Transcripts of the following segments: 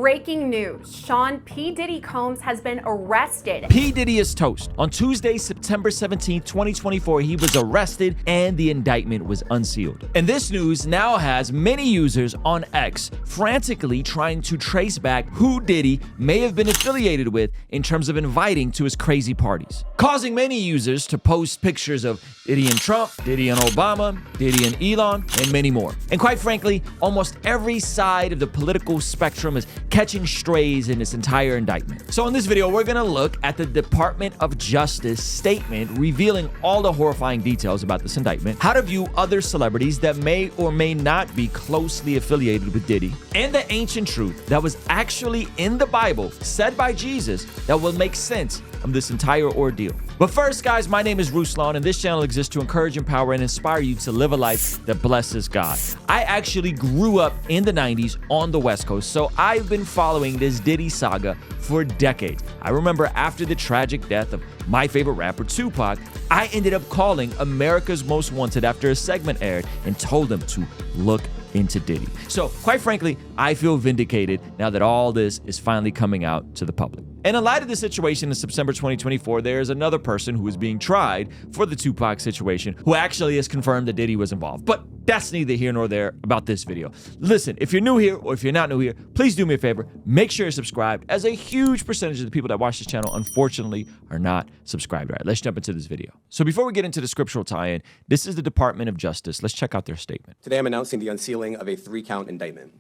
Breaking news, Sean P. Diddy Combs has been arrested. P. Diddy is toast. On Tuesday, September 17, 2024, he was arrested and the indictment was unsealed. And this news now has many users on X frantically trying to trace back who Diddy may have been affiliated with in terms of inviting to his crazy parties, causing many users to post pictures of Diddy and Trump, Diddy and Obama, Diddy and Elon, and many more. And quite frankly, almost every side of the political spectrum is catching strays in this entire indictment. So in this video, we're gonna look at the Department of Justice statement revealing all the horrifying details about this indictment, how to view other celebrities that may or may not be closely affiliated with Diddy, and the ancient truth that was actually in the Bible, said by Jesus, that will make sense of this entire ordeal. But first, guys, my name is Ruslan, and this channel exists to encourage, empower, and inspire you to live a life that blesses God. I actually grew up in the 90s on the West Coast, so I've been following this Diddy saga for decades. I remember after the tragic death of my favorite rapper, Tupac, I ended up calling America's Most Wanted after a segment aired and told them to look into Diddy. So quite frankly, I feel vindicated now that all this is finally coming out to the public. And in light of the situation in September 2024, there is another person who is being tried for the Tupac situation who actually has confirmed that Diddy was involved. But that's neither here nor there about this video. Listen, if you're new here or if you're not new here, please do me a favor, make sure you're subscribed, as a huge percentage of the people that watch this channel unfortunately are not subscribed. All right, let's jump into this video. So before we get into the scriptural tie-in, this is the Department of Justice. Let's check out their statement. Today I'm announcing the unsealing of a 3-count indictment,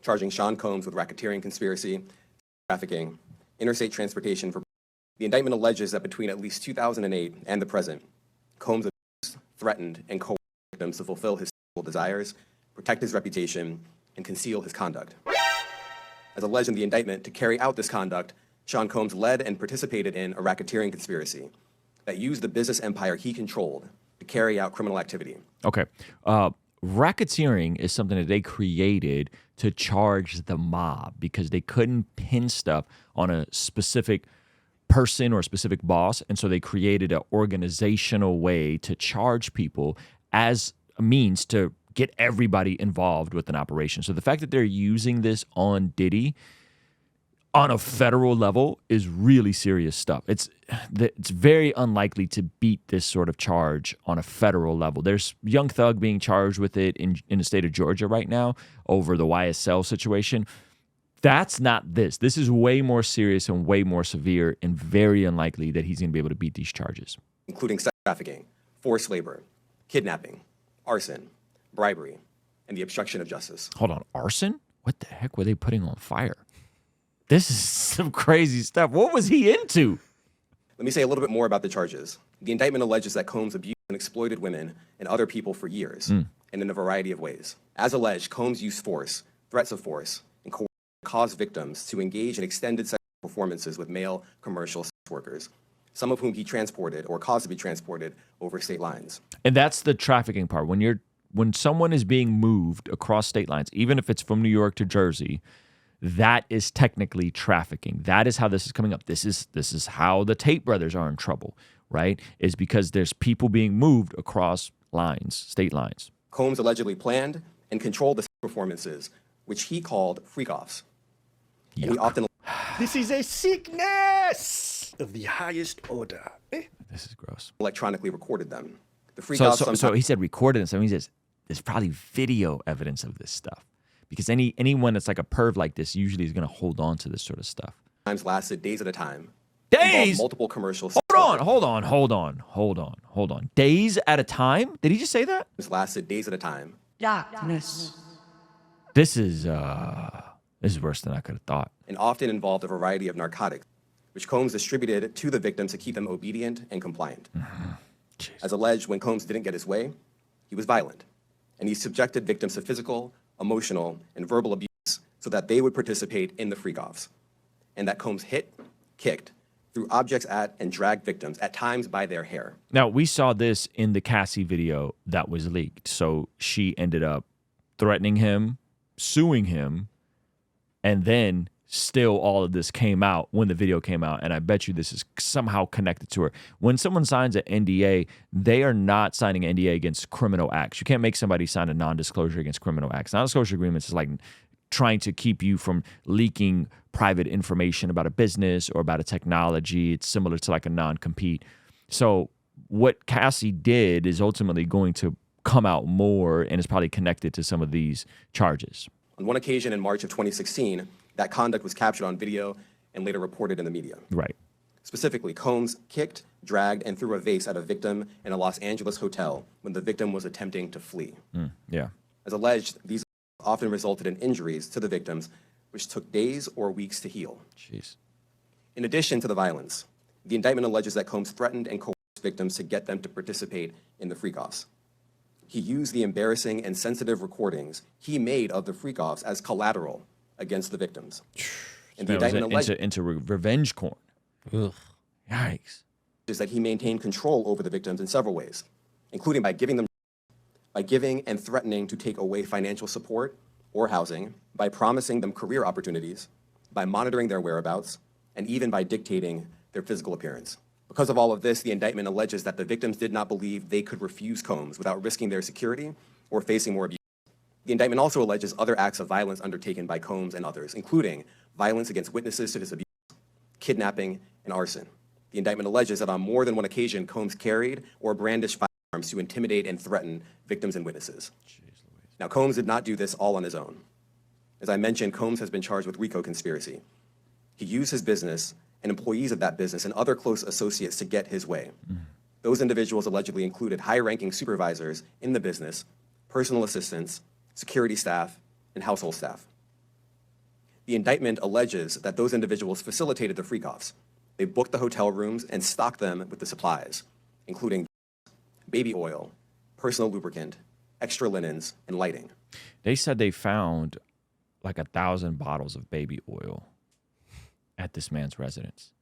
charging Sean Combs with racketeering conspiracy, trafficking, interstate transportation. The indictment alleges that between at least 2008 and the present, Combs abused, threatened, and coerced victims to fulfill his sexual desires, protect his reputation, and conceal his conduct. As alleged in the indictment, to carry out this conduct, Sean Combs led and participated in a racketeering conspiracy that used the business empire he controlled to carry out criminal activity. Okay. Racketeering is something that they created to charge the mob because they couldn't pin stuff on a specific person or a specific boss. And so they created an organizational way to charge people as a means to get everybody involved with an operation. So the fact that they're using this on Diddy on a federal level is really serious stuff. It's very unlikely to beat this sort of charge on a federal level. There's Young Thug being charged with it in the state of Georgia right now over the YSL situation. That's not this. This is way more serious and way more severe and very unlikely that he's going to be able to beat these charges. Including sex trafficking, forced labor, kidnapping, arson, bribery, and the obstruction of justice. Hold on, arson? What the heck were they putting on fire? This is some crazy stuff. What was he into? Let me say a little bit more about the charges. The indictment alleges that Combs abused and exploited women and other people for years, and in a variety of ways. As alleged, Combs used force, threats of force, and coercion to cause victims to engage in extended sexual performances with male commercial sex workers, some of whom he transported or caused to be transported over state lines. And that's the trafficking part. When someone is being moved across state lines, even if it's from New York to Jersey, that is technically trafficking. That is how this is coming up. This is how the Tate brothers are in trouble, right? Is because there's people being moved across lines, state lines. Combs allegedly planned and controlled the performances, which he called freak-offs. And he often... This is a sickness of the highest order. This is gross. ...electronically recorded them. The freak-offs so he said recorded, and so he says there's probably video evidence of this stuff. Because anyone that's like a perv like this usually is going to hold on to this sort of stuff. Sometimes lasted days at a time. Days? Multiple commercials. Hold on. Days at a time? Did he just say that? This lasted days at a time. Darkness. This is worse than I could have thought. And often involved a variety of narcotics, which Combs distributed to the victims to keep them obedient and compliant. As alleged, when Combs didn't get his way, he was violent. And he subjected victims to physical, emotional, and verbal abuse so that they would participate in the freak-offs. And that Combs hit, kicked, threw objects at, and dragged victims, at times by their hair. Now, we saw this in the Cassie video that was leaked. So she ended up threatening him, suing him, and then still all of this came out when the video came out, and I bet you this is somehow connected to her. When someone signs an NDA, they are not signing an NDA against criminal acts. You can't make somebody sign a non-disclosure against criminal acts. Non-disclosure agreements is like trying to keep you from leaking private information about a business or about a technology. It's similar to like a non-compete. So what Cassie did is ultimately going to come out more and is probably connected to some of these charges. On one occasion in March of 2016, that conduct was captured on video and later reported in the media. Right. Specifically, Combs kicked, dragged, and threw a vase at a victim in a Los Angeles hotel when the victim was attempting to flee. Yeah. As alleged, these often resulted in injuries to the victims, which took days or weeks to heal. Jeez. In addition to the violence, the indictment alleges that Combs threatened and coerced victims to get them to participate in the freak-offs. He used the embarrassing and sensitive recordings he made of the freak-offs as collateral against the victims. And the indictment alleges into revenge porn. Ugh. Yikes. that he maintained control over the victims in several ways, including by giving and threatening to take away financial support or housing, by promising them career opportunities, by monitoring their whereabouts, and even by dictating their physical appearance. Because of all of this, the indictment alleges that the victims did not believe they could refuse Combs without risking their security or facing more abuse. The indictment also alleges other acts of violence undertaken by Combs and others, including violence against witnesses to this abuse, kidnapping, and arson. The indictment alleges that on more than one occasion, Combs carried or brandished firearms to intimidate and threaten victims and witnesses. Now, Combs did not do this all on his own. As I mentioned, Combs has been charged with RICO conspiracy. He used his business and employees of that business and other close associates to get his way. Those individuals allegedly included high-ranking supervisors in the business, personal assistants, security staff, and household staff. The indictment alleges that those individuals facilitated the freak-offs. They booked the hotel rooms and stocked them with the supplies, including baby oil, personal lubricant, extra linens, and lighting. They said they found like 1,000 bottles of baby oil at this man's residence.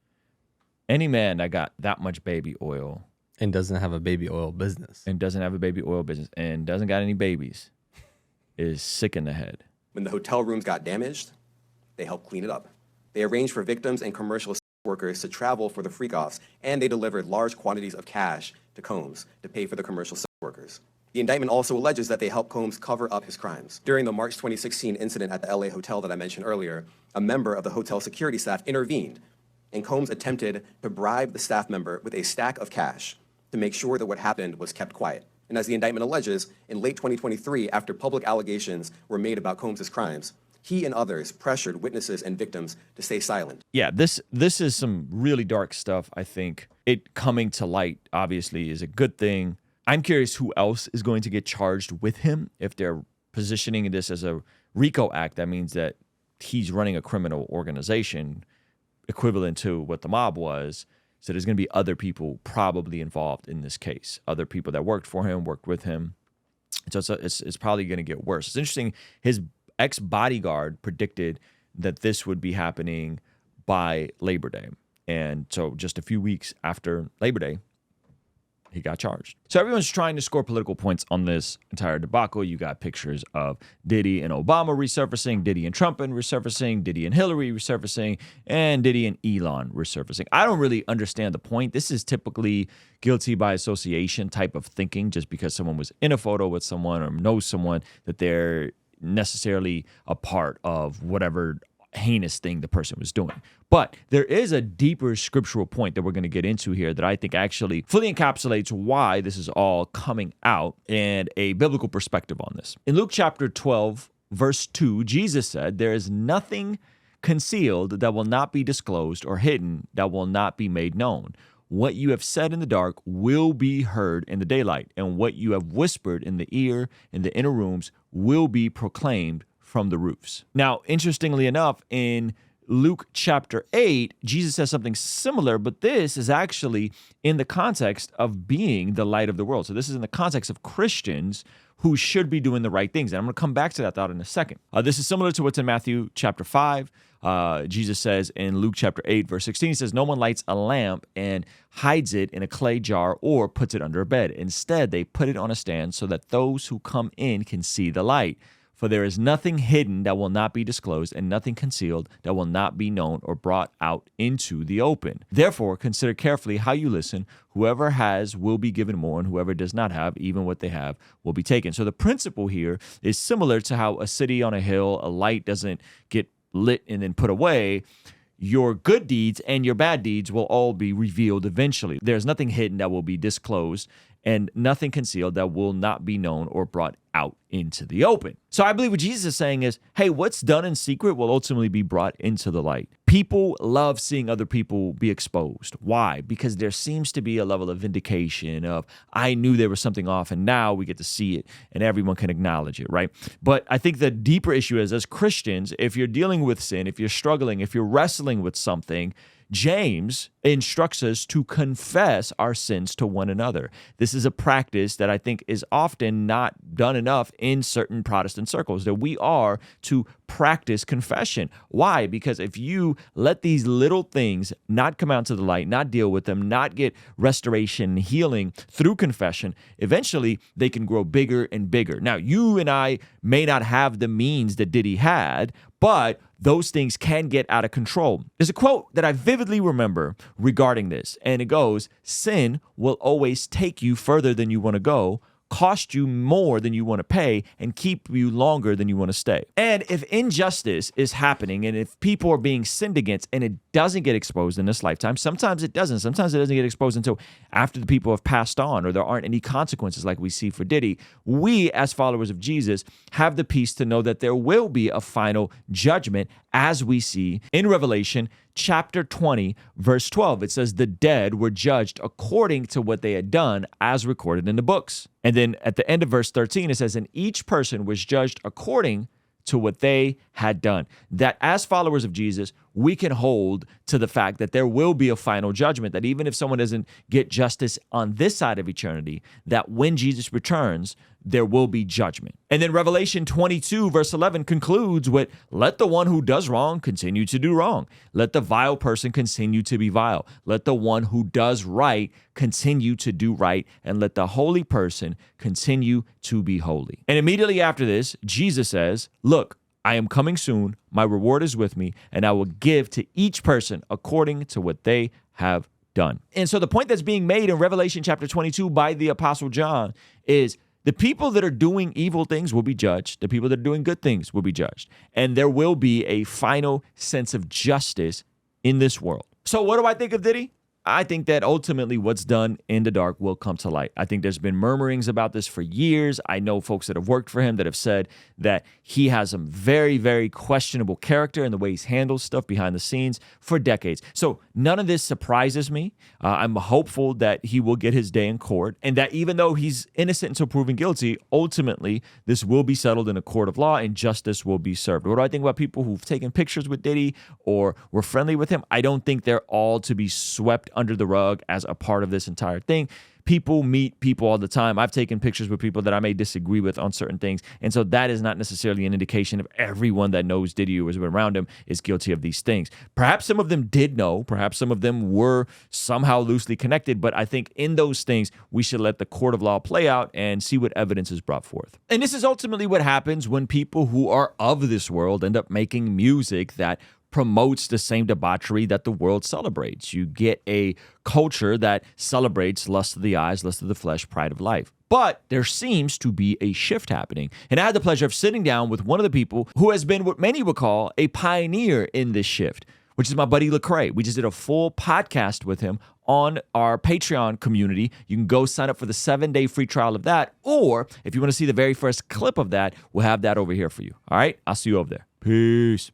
Any man that got that much baby oil And doesn't have a baby oil business. and doesn't have a baby oil business and doesn't got any babies is sick in the head. When the hotel rooms got damaged, they helped clean it up. They arranged for victims and commercial workers to travel for the freak-offs, and they delivered large quantities of cash to Combs to pay for the commercial workers. The indictment also alleges that they helped Combs cover up his crimes. During the March 2016 incident at the LA hotel that I mentioned earlier, a member of the hotel security staff intervened, and Combs attempted to bribe the staff member with a stack of cash to make sure that what happened was kept quiet. And as the indictment alleges, in late 2023, after public allegations were made about Combs' crimes, he and others pressured witnesses and victims to stay silent. Yeah, this is some really dark stuff. I think it coming to light, obviously, is a good thing. I'm curious who else is going to get charged with him. If they're positioning this as a RICO act, that means that he's running a criminal organization equivalent to what the mob was. So there's going to be other people probably involved in this case, other people that worked for him, worked with him. So it's probably going to get worse. It's interesting. His ex-bodyguard predicted that this would be happening by Labor Day. And so just a few weeks after Labor Day, he got charged. So everyone's trying to score political points on this entire debacle. You got pictures of Diddy and Obama resurfacing, Diddy and Trump resurfacing, Diddy and Hillary resurfacing, and Diddy and Elon resurfacing. I don't really understand the point. This is typically guilty by association type of thinking, just because someone was in a photo with someone or knows someone, that they're necessarily a part of whatever heinous thing the person was doing. But there is a deeper scriptural point that we're going to get into here that I think actually fully encapsulates why this is all coming out and a biblical perspective on this. In Luke chapter 12, verse 2, Jesus said, "There is nothing concealed that will not be disclosed, or hidden that will not be made known. What you have said in the dark will be heard in the daylight, and what you have whispered in the ear in the inner rooms will be proclaimed from the roofs." Now, interestingly enough, in Luke chapter 8, Jesus says something similar, but this is actually in the context of being the light of the world. So this is in the context of Christians who should be doing the right things. And I'm going to come back to that thought in a second. This is similar to what's in Matthew chapter 5. Jesus says in Luke chapter 8, verse 16, he says, "No one lights a lamp and hides it in a clay jar or puts it under a bed. Instead, they put it on a stand so that those who come in can see the light. For there is nothing hidden that will not be disclosed, and nothing concealed that will not be known or brought out into the open. Therefore, consider carefully how you listen. Whoever has will be given more, and whoever does not have, even what they have, will be taken. So the principle here is similar to how a city on a hill, a light doesn't get lit and then put away. Your good deeds and your bad deeds will all be revealed eventually. There's nothing hidden that will be disclosed, and nothing concealed that will not be known or brought out into the open. So I believe what Jesus is saying is, hey, what's done in secret will ultimately be brought into the light. People love seeing other people be exposed. Why? Because there seems to be a level of vindication of, I knew there was something off, and now we get to see it, and everyone can acknowledge it, right? But I think the deeper issue is, as Christians, if you're dealing with sin, if you're struggling, if you're wrestling with something, James instructs us to confess our sins to one another. This is a practice that I think is often not done enough in certain Protestant circles, that we are to practice confession. Why? Because if you let these little things not come out to the light, not deal with them, not get restoration and healing through confession, eventually they can grow bigger and bigger. Now, you and I may not have the means that Diddy had, but those things can get out of control. There's a quote that I vividly remember regarding this, and it goes, sin will always take you further than you want to go, cost you more than you want to pay, and keep you longer than you want to stay. And if injustice is happening, and if people are being sinned against, and it doesn't get exposed in this lifetime, sometimes it doesn't. Sometimes it doesn't get exposed until after the people have passed on, or there aren't any consequences like we see for Diddy. We, as followers of Jesus, have the peace to know that there will be a final judgment, as we see in Revelation chapter 20, verse 12. It says, the dead were judged according to what they had done, as recorded in the books. And then at the end of verse 13, it says, and each person was judged according to what they had done. That as followers of Jesus, we can hold to the fact that there will be a final judgment, that even if someone doesn't get justice on this side of eternity, that when Jesus returns, there will be judgment. And then Revelation 22, verse 11 concludes with, let the one who does wrong continue to do wrong. Let the vile person continue to be vile. Let the one who does right continue to do right. And let the holy person continue to be holy. And immediately after this, Jesus says, look, I am coming soon. My reward is with me, and I will give to each person according to what they have done. And so the point that's being made in Revelation chapter 22 by the Apostle John is, the people that are doing evil things will be judged. The people that are doing good things will be judged. And there will be a final sense of justice in this world. So what do I think of Diddy? I think that ultimately what's done in the dark will come to light. I think there's been murmurings about this for years. I know folks that have worked for him that have said that he has some very, very questionable character in the way he's handled stuff behind the scenes for decades. So none of this surprises me. I'm hopeful that he will get his day in court, and that even though he's innocent until proven guilty, ultimately this will be settled in a court of law and justice will be served. What do I think about people who've taken pictures with Diddy or were friendly with him? I don't think they're all to be swept under the rug as a part of this entire thing. People meet people all the time. I've taken pictures with people that I may disagree with on certain things. And so that is not necessarily an indication of everyone that knows Diddy or was around him is guilty of these things. Perhaps some of them did know. Perhaps some of them were somehow loosely connected. But I think in those things, we should let the court of law play out and see what evidence is brought forth. And this is ultimately what happens when people who are of this world end up making music that promotes the same debauchery that the world celebrates. You get a culture that celebrates lust of the eyes, lust of the flesh, pride of life. But there seems to be a shift happening. And I had the pleasure of sitting down with one of the people who has been what many would call a pioneer in this shift, which is my buddy Lecrae. We just did a full podcast with him on our Patreon community. You can go sign up for the 7-day free trial of that. Or if you want to see the very first clip of that, we'll have that over here for you. All right? I'll see you over there. Peace.